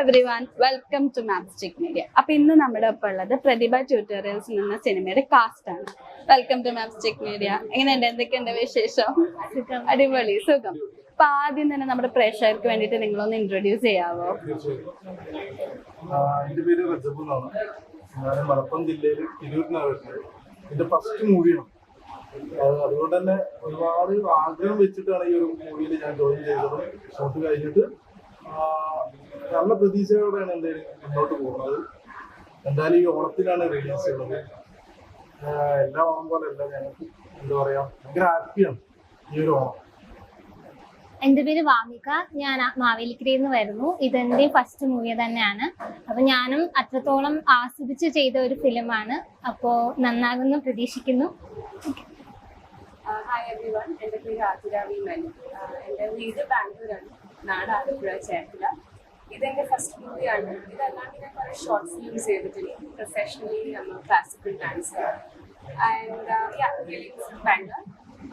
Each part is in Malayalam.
Everyone, welcome to Mapstick Media. അപ്പൊ ഇന്ന് നമ്മുടെ ഒപ്പം ഉള്ളത് പ്രതിഭ ട്യൂട്ടോറിയൽസ് എന്ന സിനിമയുടെ കാസ്റ്റ് ആണ്. Welcome to Mapstick Media. എങ്ങനെയുണ്ട്, എന്തൊക്കെയുണ്ട് വിശേഷം? അടിപൊളി, സുഖം. അപ്പൊ ആദ്യം തന്നെ നമ്മുടെ പ്രേക്ഷകർക്ക് വേണ്ടിട്ട് നിങ്ങളൊന്ന് ഇൻട്രൊഡ്യൂസ് ചെയ്യാവോ? എന്റെ പേര് റജബ് എന്നാണ്. ഞാൻ മലപ്പുറം ജില്ലയിൽ തിരൂരിനാണ് വരുന്നത്. എന്റെ ഫസ്റ്റ് മൂവിയാണ്. അതുകൊണ്ട് തന്നെ ഒരുപാട് ആഗ്രഹം വെച്ചിട്ടാണ് ഈ ഒരു മൂവിയിൽ ഞാൻ ജോയിൻ ചെയ്തത്. ഷൂട്ട് കഴിഞ്ഞിട്ട് നല്ല പ്രതീക്ഷയോടെയാണ് എന്തായാലും മുന്നോട്ട് പോകുന്നത്. എന്തായാലും ഈ ഓണത്തിനാണ് റിലീസ് ചെയ്യുന്നത്. എല്ലാ ഓണം പോലെ അല്ല, ഞങ്ങൾക്ക് എന്താ പറയാ, ഭയങ്കര ഹാപ്പിയാണ് ഈ ഒരു ഓണം. എൻ്റെ പേര് വാമിക. ഞാൻ മാവേലിക്കരയിൽ നിന്ന് വരുന്നു. ഇതെന്റെ ഫസ്റ്റ് മൂവി തന്നെയാണ്. അപ്പൊ ഞാനും അത്രത്തോളം ആസ്വദിച്ച് ചെയ്ത ഒരു ഫിലിമാണ്. അപ്പോ നന്നാകുന്നു പ്രതീക്ഷിക്കുന്നു. ഹായ് എവ്രിവൺ, എൻ്റെ പേര് ആതിര വി മനു. എൻ്റെ വീട് ബാംഗ്ലൂരാണ്, നാട് ആലപ്പുഴ ചേർത്തല. ഇതെൻ്റെ ഫസ്റ്റ് മൂവിയാണ്. ഇതല്ലാണ്ട് ഞാൻ കുറേ ഷോർട്ട് ഫിലിംസ് ചെയ്തിട്ടുണ്ട്. പ്രൊഫഷണലി നമ്മൾ ക്ലാസിക്കൽ ഡാൻസർ ആൻഡ് ബാംഗ്ലൂർ.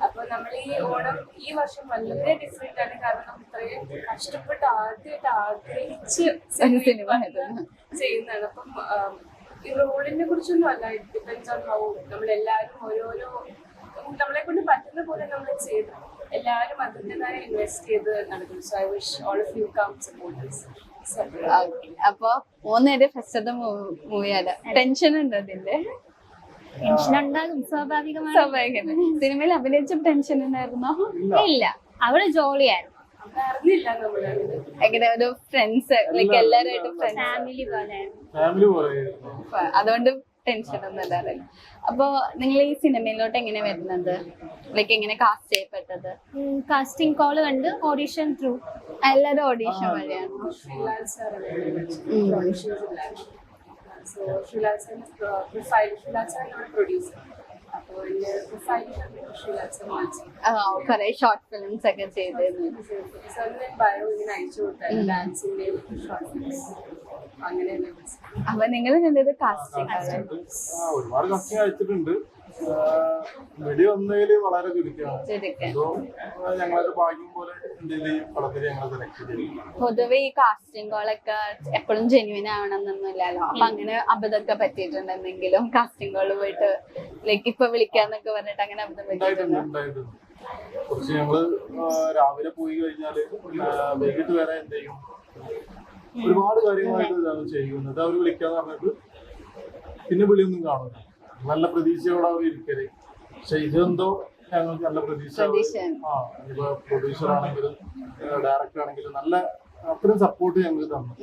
അപ്പോൾ നമ്മൾ ഈ ഓണം ഈ വർഷം വളരെ ഡിഫറെൻ്റ് ആണ്. കാരണം നമ്മൾ ഇത്രയും കഷ്ടപ്പെട്ട് ആദ്യമായിട്ട് ആഗ്രഹിച്ച് സിനിമ ചെയ്യുന്നതാണ്. അപ്പം ഈ റോളിനെ കുറിച്ചൊന്നും അല്ല, ഇറ്റ് ഡിപ്പെൻഡ്സ് ഓൺ ഹൗ നമ്മളെല്ലാവരും ഓരോരോ നമ്മളെ കൊണ്ട് പറ്റുന്ന പോലെ നമ്മൾ ചെയ്ത് എല്ലാവരും അതിൻ്റെതായ ഇൻവെസ്റ്റ് ചെയ്ത് നടക്കുന്നു. So I wish all of you come supporters. അപ്പൊ മൂന്നേര് ഫസ്റ്റത്തെ മൂവിയാണ്. ടെൻഷൻ ഉണ്ട് അതിന്റെ? ടെൻഷൻ ഉണ്ടാകും, സ്വാഭാവികമാണ്. സിനിമയിൽ അഭിനയിച്ചപ്പോ ടെൻഷൻ ഉണ്ടായിരുന്നോ? ഇല്ല, അവള് ജോളിയായിരുന്നു. അറിഞ്ഞില്ല നമ്മള് എങ്ങനെ ഒരു ഫ്രണ്ട്സ് ലൈക്ക് എല്ലാവരുമായിട്ടും ഫാമിലി പോലെ. അതുകൊണ്ട് ടെൻഷൻ ഒന്നും ഇല്ലാറില്ല. അപ്പൊ നിങ്ങൾ ഈ സിനിമയിലോട്ട് എങ്ങനെ വരുന്നത്? ലൈക്ക് എങ്ങനെ കാസ്റ്റ് ചെയ്യപ്പെട്ടത്? കാസ്റ്റിംഗ് കോള് കണ്ട് ഓഡിഷൻ ത്രൂ. എല്ലാരും ഓഡീഷൻ വഴിയാണ്. ശ്രീലാൽ സാർ സോ ശ്രീലാൽ സാറിന്റെ പ്രൊഡ്യൂസർ. അപ്പോൾ ശ്രീലാൽ സാർ കുറെ ഷോർട്ട് ഫിലിംസ് ഒക്കെ ചെയ്തിരുന്നു. സാറിന് ബയോ ഇങ്ങനെ അയച്ചു കൊടുത്തായിരുന്നു, ഡാൻസിന്റെ ഷോർട്ട് ഫിലിംസ്. അങ്ങനെയല്ലേ. അപ്പൊ നിങ്ങൾ കണ്ടത് കാസ്റ്റിംഗ്? ഒരുപാട് കാസ്റ്റിംഗ് അയച്ചിട്ടുണ്ട്. വെടി വന്നതില് വളരെ ചുരുക്കമാണ്. ഞങ്ങളൊരു ഭാഗ്യം പോലെ ഇന്ത്യയിൽ പടത്തിൽ ഞങ്ങൾ സെലക്ട് ചെയ്തു. പൊതുവെ ഈ കാസ്റ്റിംഗ് കോളൊക്കെ എപ്പോഴും ജെന്യുവൻ ആവണമെന്നൊന്നുമില്ലല്ലോ. അപ്പൊ അങ്ങനെ അബദ്ധമൊക്കെ പറ്റിയിട്ടുണ്ട് എന്തെങ്കിലും? കാസ്റ്റിംഗ് കോള് പോയിട്ട് ലൈക്ക് ഇപ്പൊ വിളിക്കാന്നൊക്കെ പറഞ്ഞിട്ട് അങ്ങനെ അബദ്ധം പറ്റിയിട്ടുണ്ട്? കുറച്ച് ഞങ്ങള് രാവിലെ പോയി കഴിഞ്ഞാല് വൈകിട്ട് വരെ എന്ത് ചെയ്യും, ഒരുപാട് കാര്യങ്ങളായിട്ട് ഇതാണ് ചെയ്യുന്നത്. അവർ വിളിക്കാന്ന് പറഞ്ഞിട്ട് പിന്നെ വിളിയൊന്നും കാണുന്നില്ല. നല്ല പ്രതീക്ഷയോടെ അവർ ഇരിക്കല്. പക്ഷെ ഇതെന്തോ ഞങ്ങൾക്ക് നല്ല പ്രതീക്ഷ. ഇപ്പൊ പ്രൊഡ്യൂസർ ആണെങ്കിലും ഡയറക്ടർ ആണെങ്കിലും നല്ല അത്രയും സപ്പോർട്ട് ഞങ്ങൾക്ക് തന്നു.